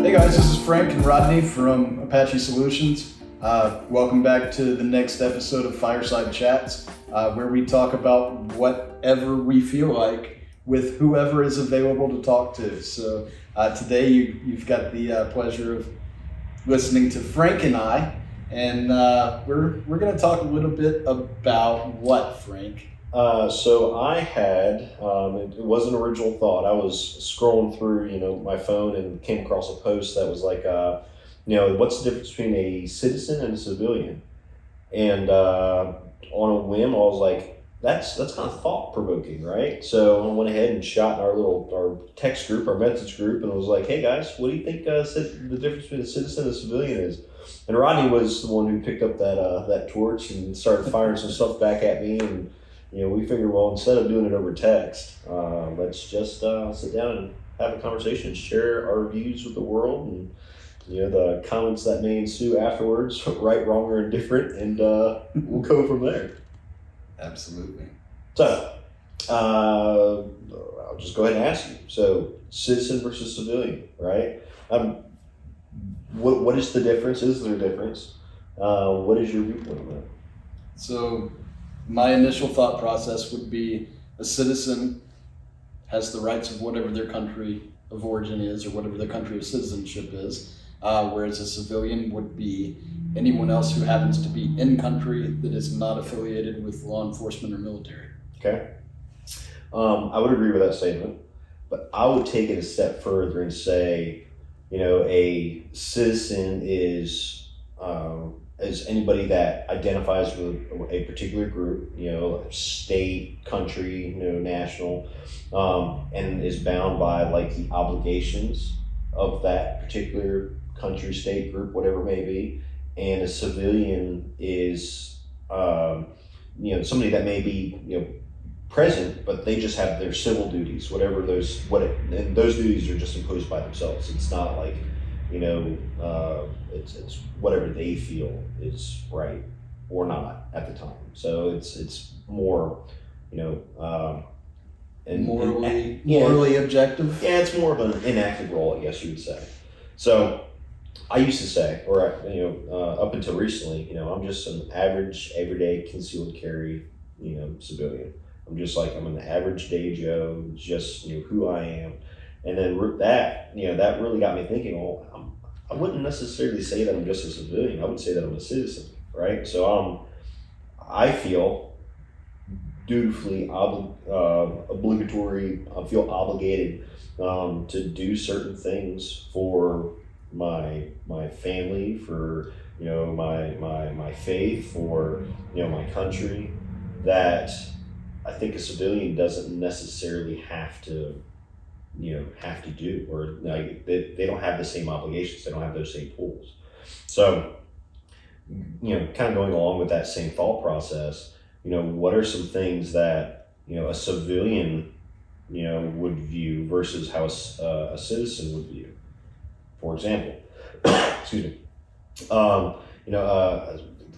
Hey guys, this is Frank and Rodney from Apache Solutions. Welcome back to the next episode of Fireside Chats, where we talk about whatever we feel like with whoever is available to talk to. So today you've got the pleasure of listening to Frank and I, and we're going to talk a little bit about what, Frank? So I had, it was an original thought. I was scrolling through, my phone and came across a post that was like, what's the difference between a citizen and a civilian? And on a whim, I was like, that's kind of thought provoking, right? So I went ahead and shot in our text group, our message group, and was like, hey guys, what do you think the difference between a citizen and a civilian is? And Rodney was the one who picked up that torch and started firing some stuff back at me, and we figured, well, instead of doing it over text, let's just sit down and have a conversation, share our views with the world, and the comments that may ensue afterwards, right, wrong, or indifferent, and we'll go from there. Absolutely. So, I'll just go ahead and ask you. So, citizen versus civilian, right? What is the difference? Is there a difference? What is your viewpoint on that? So, my initial thought process would be a citizen has the rights of whatever their country of origin is or whatever their country of citizenship is, whereas a civilian would be anyone else who happens to be in country that is not affiliated with law enforcement or military. Okay. I would agree with that statement, but I would take it a step further and say, a citizen is anybody that identifies with a particular group, state, country, national, and is bound by like the obligations of that particular country, state, group, whatever it may be. And a civilian is, somebody that may be, present, but they just have their civil duties, and those duties are just imposed by themselves. It's not like, it's whatever they feel is right or not at the time. So it's more, morally objective. Yeah, it's more of an inactive role, I guess you would say. So I used to say, or up until recently, I'm just an average, everyday concealed carry, civilian. I'm an average day Joe, just who I am. And then that really got me thinking, well, I wouldn't necessarily say that I'm just a civilian. I would say that I'm a citizen, right? So I feel dutifully obligatory. I feel obligated to do certain things for my family, for my faith, for my country, that I think a civilian doesn't necessarily have to do, or like they don't have the same obligations, they don't have those same pulls. So, kind of going along with that same thought process, what are some things that, a civilian, would view versus how a citizen would view? For example, excuse me,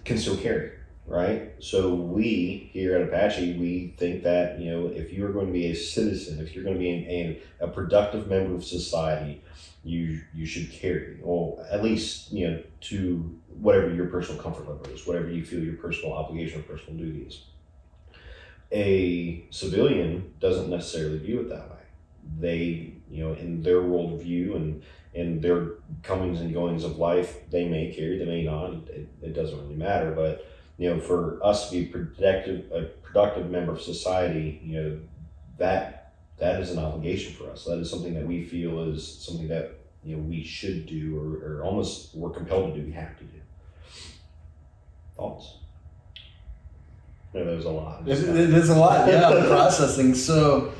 concealed carry. Right? So we here at Apache, we think that, if you're going to be a citizen, if you're going to be a productive member of society, you should carry, or at least, to whatever your personal comfort level is, whatever you feel your personal obligation or personal duty is. A civilian doesn't necessarily view it that way. They, in their worldview and in their comings and goings of life, they may carry, they may not, it doesn't really matter, but for us to be a productive member of society, that is an obligation for us. That is something that we feel is something that we should do, or almost we're compelled to do. We have to do. Thoughts? No, there's a lot. It is a lot. Yeah, I'm processing. So,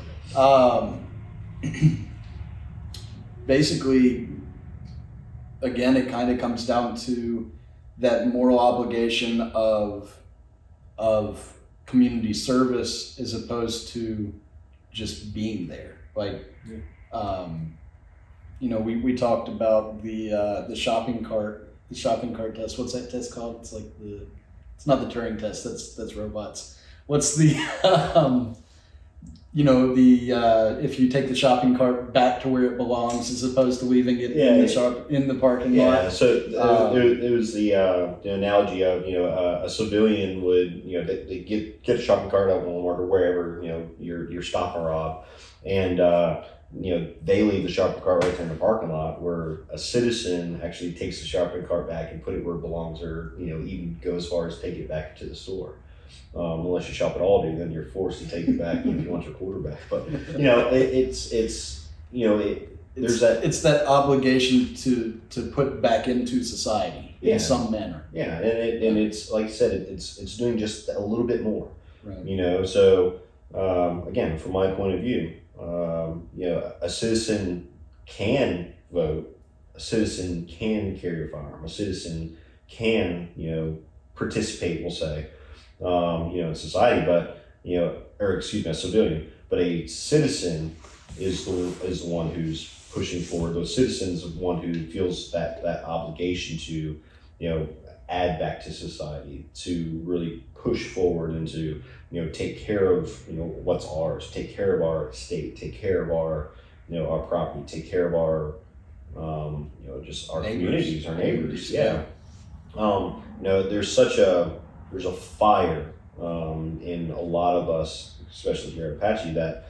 basically, again, it kind of comes down to that moral obligation of community service as opposed to just being there. Like, we talked about the shopping cart test. What's that test called? It's like it's not the Turing test. That's robots. What's the if you take the shopping cart back to where it belongs as opposed to leaving it in the parking lot. Yeah, so it was the analogy of a civilian would they get a shopping cart at Walmart or wherever you're stop and rob, and they leave the shopping cart right there in the parking lot, where a citizen actually takes the shopping cart back and put it where it belongs, or even go as far as take it back to the store. Unless you shop at Aldi, then you're forced to take it back if you want your quarter back. But there's that obligation to put back into society in some manner. Yeah, and it's like I said, it's doing just a little bit more. Right. So again, from my point of view, a citizen can vote, a citizen can carry a firearm, a citizen can participate, we'll say, in society, but a civilian, but a citizen is the one who's pushing forward. Those citizens are the one who feels that obligation to add back to society, to really push forward and to take care of what's ours, take care of our state, take care of our our property, take care of our just our communities, our neighbors. Yeah. There's a fire in a lot of us, especially here at Apache, that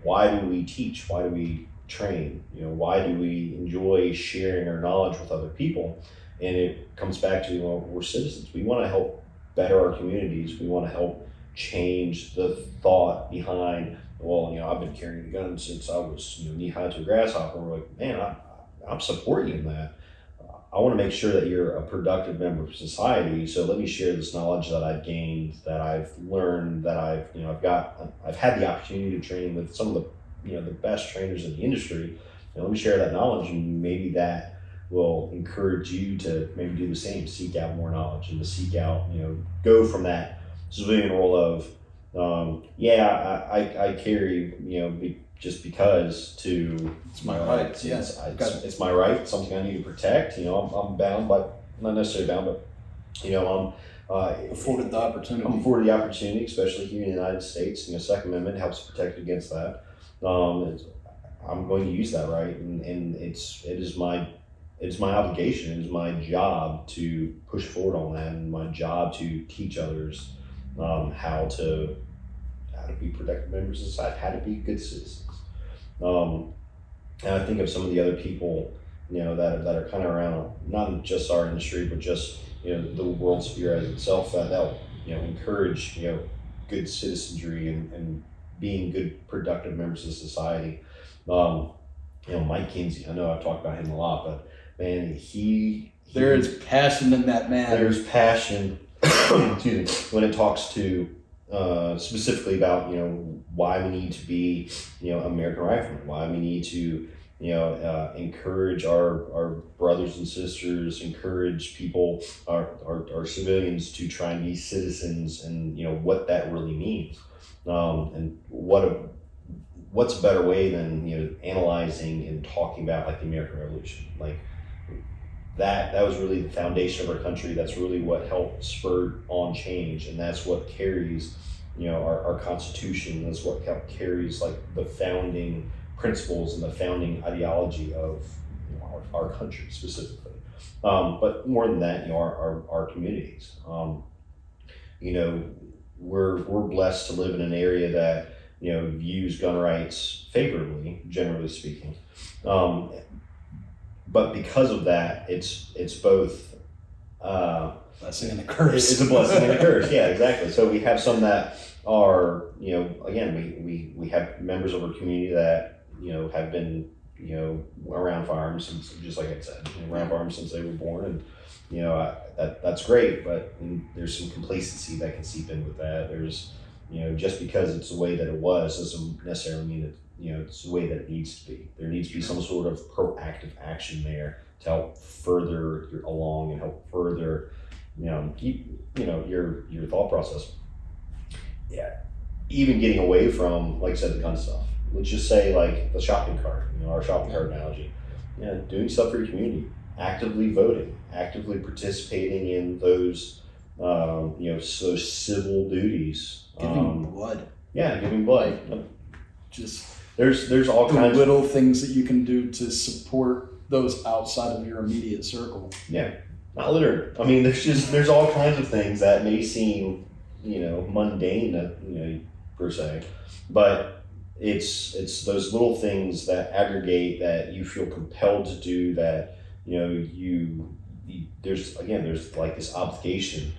why do we teach? Why do we train? Why do we enjoy sharing our knowledge with other people? And it comes back to we're citizens. We want to help better our communities. We want to help change the thought behind. I've been carrying a gun since I was knee high to a grasshopper. We're like, man, I'm supporting you in that. I want to make sure that you're a productive member of society. So let me share this knowledge that I've gained, that I've learned, that I've had the opportunity to train with some of the the best trainers in the industry. Let me share that knowledge, and maybe that will encourage you to maybe do the same, seek out more knowledge, and to seek out, go from that civilian role of, I carry, just because to it's my right. Yes, it's my right. It's something I need to protect. I'm bound, but not necessarily bound, but I'm afforded the opportunity. I'm afforded the opportunity, especially here in the United States. Second Amendment helps protect against that. I'm going to use that right, and it is my obligation. It is my job to push forward on that, and my job to teach others how to be productive members of society, how to be good citizens. And I think of some of the other people, that are kind of around, not just our industry, but just the world sphere as itself, that encourage good citizenry and being good productive members of society. Mike Kinsey, I know I've talked about him a lot, but man, there is passion in that man. There's passion excuse me, when it talks to specifically about why we need to be American Riflemen, why we need to encourage our brothers and sisters, encourage people, our civilians, to try and be citizens, and what that really means, and what's a better way than analyzing and talking about like the American Revolution, like that was really the foundation of our country. That's really what helped spur on change, and that's what carries our Constitution. That's what carries like the founding principles and the founding ideology of our country specifically. But more than that, our communities. We're blessed to live in an area that views gun rights favorably, generally speaking. But because of that, it's both blessing and a curse. It's a blessing and a curse. Yeah, exactly. So we have some that are, again, we have members of our community that have been around firearms since, just like I said, around firearms since they were born, and that's great. But there's some complacency that can seep in with that. There's just because it's the way that it was doesn't necessarily mean that it's the way that it needs to be. There needs to be some sort of proactive action there to help further along and help further, keep, your thought process. Yeah. Even getting away from, like I said, the gun stuff. Let's just say like the shopping cart, our shopping cart analogy. Doing stuff for your community, actively voting, actively participating in those, those civil duties. Giving blood. Yeah, giving blood. Just There's all the kinds of little things that you can do to support those outside of your immediate circle. not littering. I mean, there's all kinds of things that may seem, mundane, per se, but it's those little things that aggregate that you feel compelled to do, that there's like this obligation,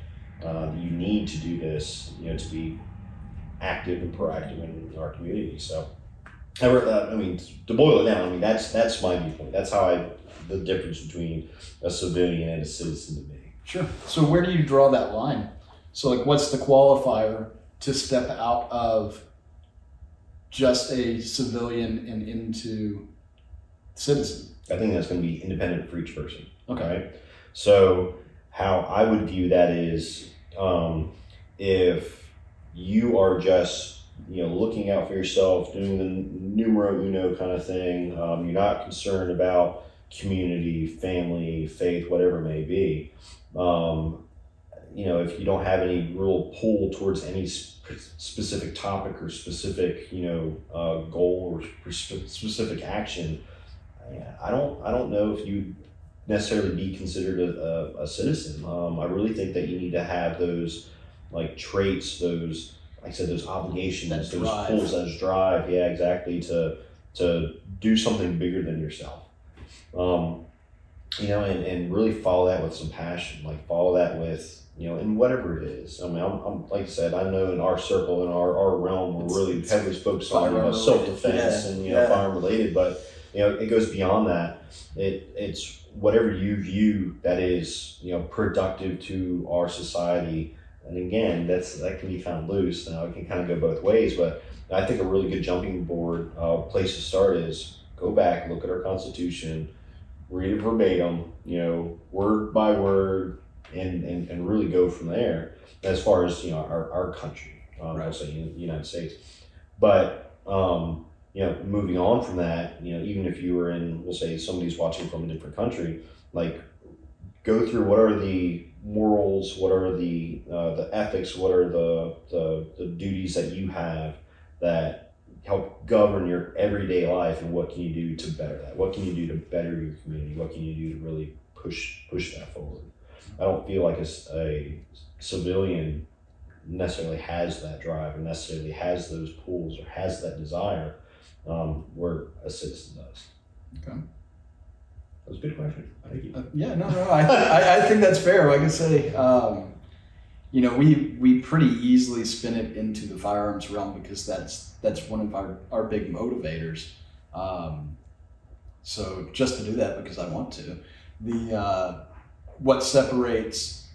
you need to do this, to be active and proactive in our community. So to boil it down, that's my viewpoint. That's how the difference between a civilian and a citizen to me. Sure. So where do you draw that line? So like, what's the qualifier to step out of just a civilian and into citizen? I think that's going to be independent for each person. Okay. Right? So how I would view that is, if you are just looking out for yourself, doing the numero uno kind of thing, you're not concerned about community, family, faith, whatever it may be. If you don't have any real pull towards any specific topic or specific, goal or specific action, I don't know if you necessarily be considered a citizen. I really think that you need to have those like traits, those, like I said, those obligations, those pulls, those drive. Yeah, exactly. To do something bigger than yourself. And really follow that with some passion, like follow that with, in whatever it is. I mean, I'm like I said, I know in our circle, in our realm, we're really heavily focused on self-defense and, firearm related, but, it goes beyond that. It's whatever you view that is, productive to our society. And again, that can be kind of loose. Now it can kind of go both ways, but I think a really good jumping board place to start is go back, look at our Constitution, read it verbatim, word by word, and really go from there. As far as our country, I'll say the United States, but moving on from that, even if you were in, we'll say somebody's watching from a different country, like go through what are the morals, what are the ethics, what are the duties that you have that help govern your everyday life, and what can you do to better that? What can you do to better your community? What can you do to really push that forward? I don't feel like a civilian necessarily has that drive or necessarily has those pulls or has that desire, where a citizen does. Okay. That was a good question. Thank you. I think that's fair. Like I say, we pretty easily spin it into the firearms realm because that's one of our big motivators. So just to do that because I want to. What separates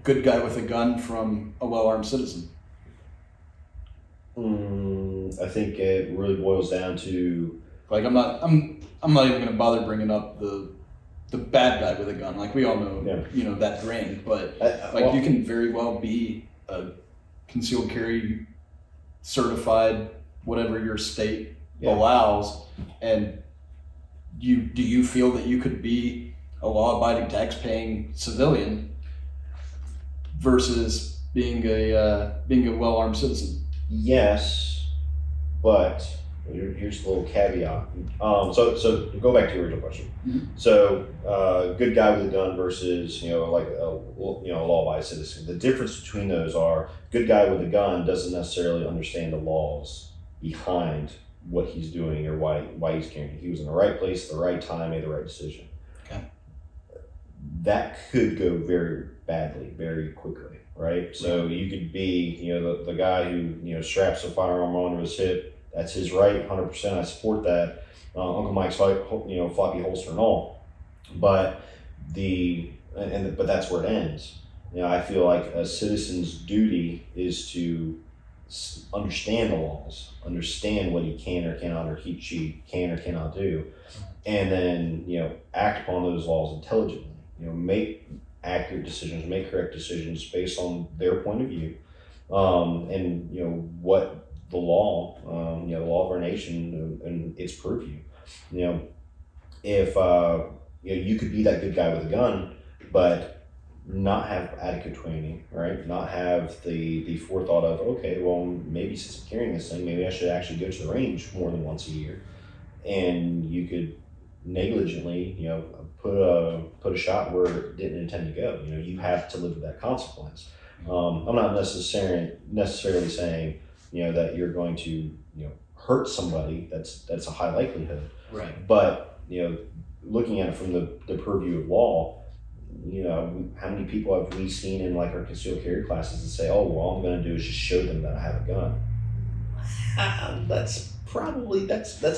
good guy with a gun from a well-armed citizen? I think it really boils down to, like, I'm not even going to bother bringing up the bad guy with a gun. Like, we all know, that ring, but you can very well be a concealed carry certified, whatever your state allows, and do you feel that you could be a law-abiding, tax-paying civilian versus being a well-armed citizen? Yes, but here's the little caveat. So go back to your original question. Mm-hmm. So, good guy with a gun versus a law-abiding citizen. The difference between those are, good guy with a gun doesn't necessarily understand the laws behind what he's doing or why he's carrying it. He was in the right place at the right time, made the right decision. Okay. That could go very badly, very quickly, right? So you could be, the guy who, straps a firearm onto his hip. That's his right, 100%. I support that. Uncle Mike's floppy holster and all. But but that's where it ends. I feel like a citizen's duty is to understand the laws, understand what he can or cannot, or she can or cannot do, and then act upon those laws intelligently. Make accurate decisions, make correct decisions based on their point of view, and what the law, the law of our nation and its purview. If you could be that good guy with a gun, but not have adequate training, right? Not have the forethought of, okay, well, maybe since I'm carrying this thing, maybe I should actually go to the range more than once a year. And you could negligently, put a shot where it didn't intend to go. You have to live with that consequence. I'm not necessarily saying, that you're going to, hurt somebody. That's a high likelihood. Right. But, looking at it from the purview of law, how many people have we seen in like our concealed carry classes that say, oh, well, all I'm going to do is just show them that I have a gun. That's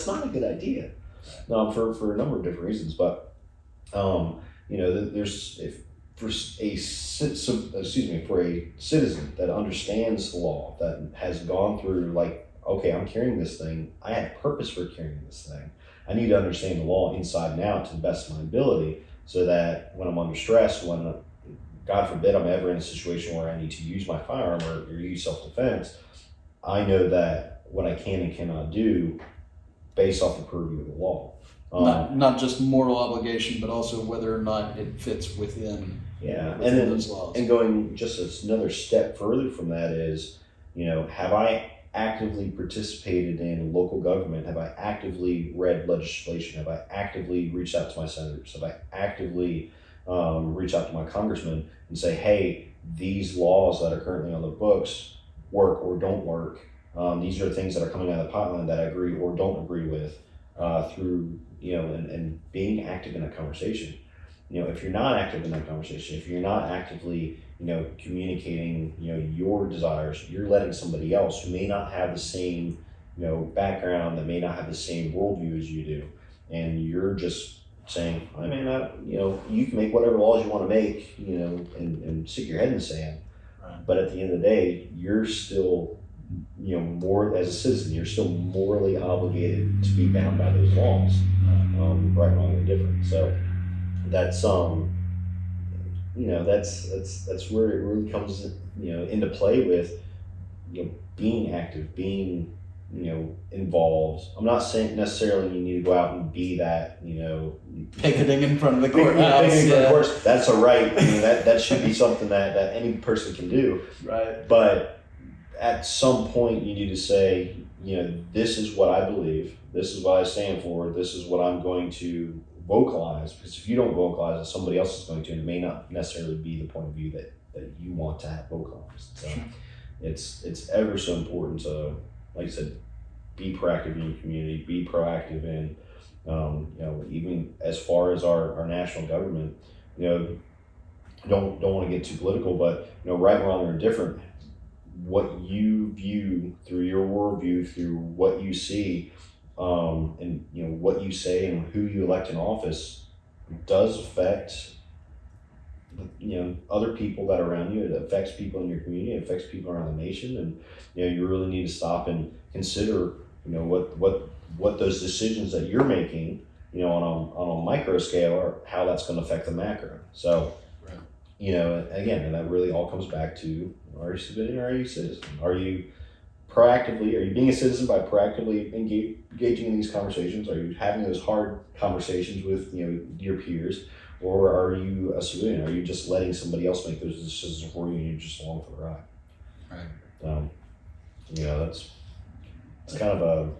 not a good idea. For a number of different reasons, but there's for a citizen that understands the law, that has gone through like, okay, I'm carrying this thing. I have purpose for carrying this thing. I need to understand the law inside and out to the best of my ability, so that when I'm under stress, when God forbid I'm ever in a situation where I need to use my firearm or use self-defense, I know that what I can and cannot do based off the purview of the law. Not just moral obligation, but also whether or not it fits within those laws. And going just another step further from that is, have I actively participated in local government? Have I actively read legislation? Have I actively reached out to my senators? Have I actively reached out to my congressman and say, hey, these laws that are currently on the books work or don't work? These are things that are coming out of the pipeline that I agree or don't agree with, through, and being active in that conversation. If you're not active in that conversation, if you're not actively, communicating, your desires, you're letting somebody else who may not have the same, background, that may not have the same worldview as you do, and you're just saying, I may not, you can make whatever laws you want to make, and stick your head in the sand. Right. But at the end of the day, you're still, more as a citizen, you're still morally obligated to be bound by those laws, right, wrong, or different. So that's that's where it really comes, into play with, being active, being, involved. I'm not saying necessarily you need to go out and be that, picketing in front of the courthouse. Of course, that's a right. That should be something that any person can do. Right. But at some point, you need to say, this is what I believe. This is what I stand for. This is what I'm going to vocalize. Because if you don't vocalize it, somebody else is going to, and it may not necessarily be the point of view that you want to have vocalized. So it's ever so important to, like I said, be proactive in your community, be proactive in, even as far as our national government, don't want to get too political, but, right, wrong, or indifferent, what you view through your worldview, through what you see, and what you say and who you elect in office does affect other people that are around you. It affects people in your community, it affects people around the nation, and you really need to stop and consider what those decisions that you're making on a micro scale, or how that's going to affect the macro. So again, and that really all comes back to, are you submitting, or are you a citizen? Are you being a citizen by proactively engaging in these conversations? Are you having those hard conversations with your peers, or are you a civilian? Are you just letting somebody else make those decisions for you and you're just along for the ride? Right. It's kind of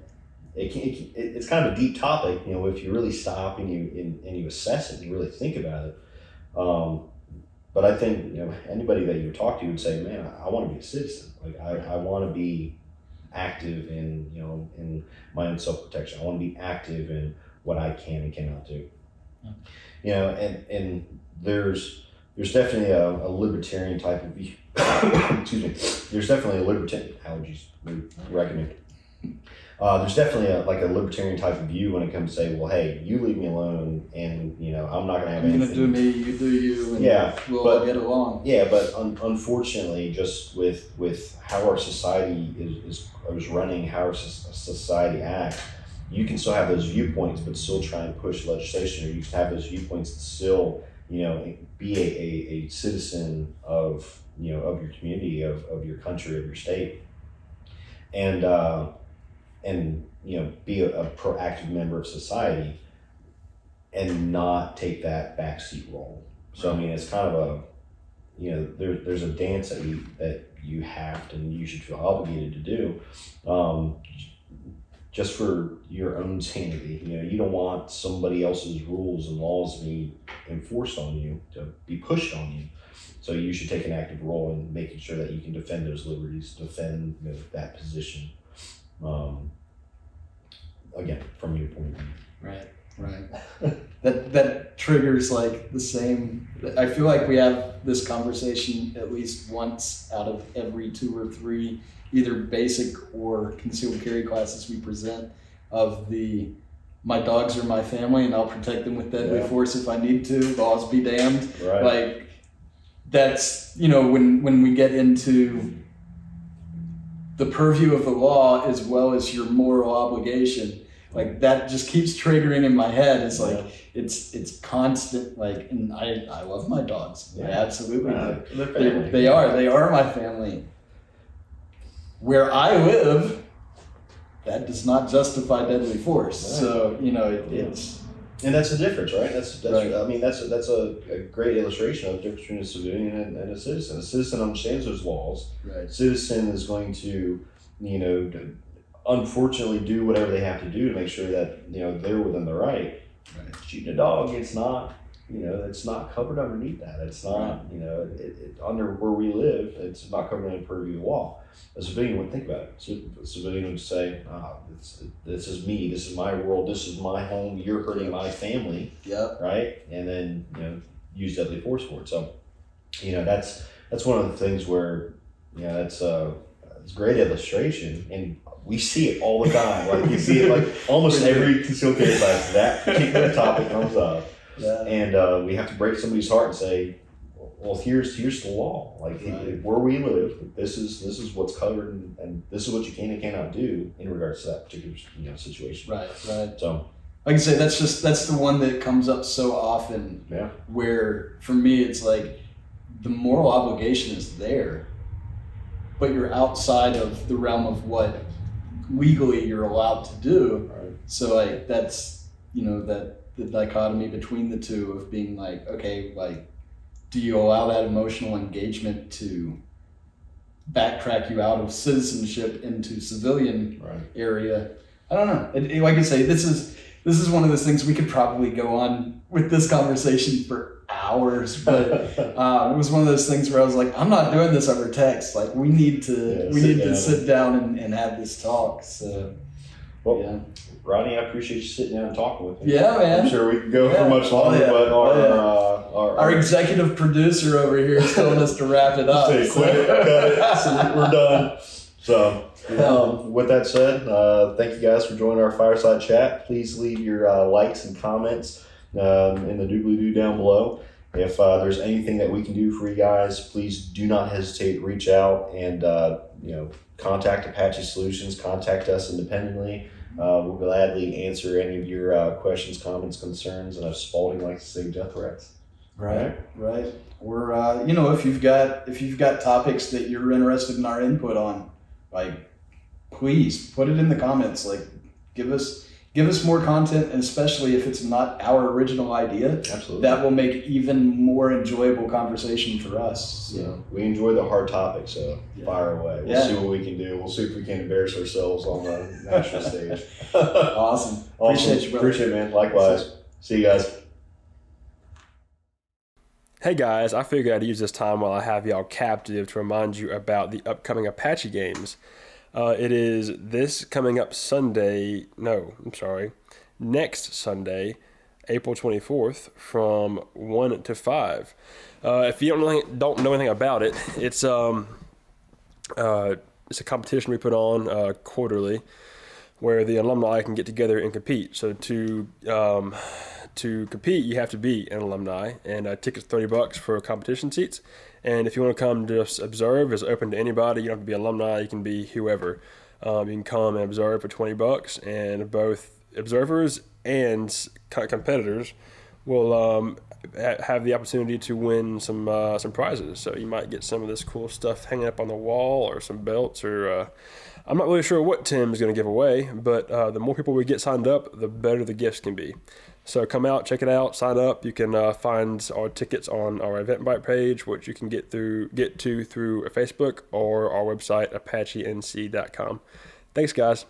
it's kind of a deep topic, if you really stop and you assess it and you really think about it. But I think, anybody that you talk to would say, man, I want to be a citizen. Like I want to be active in, in my own self-protection. I want to be active in what I can and cannot do. And there's definitely a libertarian type of view. Excuse me. There's definitely a libertarian, allergies, recommend. There's definitely a libertarian type of view when it comes to say, well, hey, you leave me alone, and I'm not going to have anything. You're going to do me, you do you, and we'll all get along. Yeah, but unfortunately, just with how our society is running, how our society acts, you can still have those viewpoints, but still try and push legislation, or you can have those viewpoints and still, be a citizen of your community, of your country, of your state, and be a proactive member of society, and not take that backseat role. So I mean, it's kind of there's a dance that you have to, and you should feel obligated to do, just for your own sanity. You don't want somebody else's rules and laws to be enforced on you, to be pushed on you. So you should take an active role in making sure that you can defend those liberties, defend that position. Again, from your point of view. Right. That triggers like the same. I feel like we have this conversation at least once out of every 2 or 3 either basic or concealed carry classes we present, of my dogs are my family and I'll protect them with deadly force if I need to, laws be damned. Right. Like that's, when we get into the purview of the law as well as your moral obligation, like that just keeps triggering in my head. It's like it's constant. Like, and I love my dogs. I absolutely do. They are my family. Where I live, that does not justify deadly force. Right. So it's. And that's the difference, right? That's right. I mean, that's a great illustration of the difference between a civilian and a citizen. A citizen understands those laws. Right. A citizen is going to, unfortunately do whatever they have to do to make sure that they're within the right. Right. Shooting a dog, it's not covered underneath that. It's not under where we live. It's not covered in the purview of the law. A civilian wouldn't think about it. So a civilian would say, this is me, this is my world, this is my home, you're hurting my family. Yep. Right? And then, use deadly force for it. So, that's one of the things where, it's a great illustration, and we see it all the time. Like, you see it like almost every concealed carry class, that particular topic comes up. Yeah. And we have to break somebody's heart and say, well, here's the law. Like, where we live, this is what's covered, and this is what you can and cannot do in regards to that particular situation. Right. So, like I say, that's the one that comes up so often. Yeah. Where for me, it's like the moral obligation is there, but you're outside of the realm of what legally you're allowed to do. Right. So like that's that the dichotomy between the two of being like, okay, like, do you allow that emotional engagement to backtrack you out of citizenship into civilian area? I don't know. Like I say, this is one of those things we could probably go on with this conversation for hours, but it was one of those things where I was like, I'm not doing this over text. Like, we need to sit down and have this talk. So, Rodney, I appreciate you sitting down and talking with me. Yeah, man. I'm sure we could go for much longer, but our executive producer over here is telling us to wrap it up. Say, quit it, cut it, so we're done. So, with that said, thank you guys for joining our fireside chat. Please leave your likes and comments in the doobly-doo down below. If there's anything that we can do for you guys, please do not hesitate to reach out and contact Apache Solutions. Contact us independently. We'll gladly answer any of your questions, comments, concerns, and as Spalding likes to say, death threats. Right. Or if you've got topics that you're interested in our input on, like, please put it in the comments. Like, give us more content, and especially if it's not our original idea. Absolutely. That will make even more enjoyable conversation for us. So. Yeah. We enjoy the hard topics, so fire away. We'll see what we can do. We'll see if we can embarrass ourselves on the national stage. Awesome. Appreciate you, brother. Appreciate it, man. Likewise. See you guys. Hey guys, I figured I'd use this time while I have y'all captive to remind you about the upcoming Apache games. It is this coming up next Sunday, April 24th from 1 to 5. If you don't know anything about it, it's a competition we put on quarterly where the alumni can get together and compete. So to compete, you have to be an alumni, and tickets $30 for competition seats. And if you want to come just observe, it's open to anybody. You don't have to be alumni. You can be whoever. You can come and observe for $20, and both observers and competitors will have the opportunity to win some prizes. So you might get some of this cool stuff hanging up on the wall, or some belts, or I'm not really sure what Tim's going to give away, but the more people we get signed up, the better the gifts can be. So come out, check it out, sign up. You can find our tickets on our Eventbrite page, which you can get to through Facebook or our website, ApacheNC.com. Thanks, guys.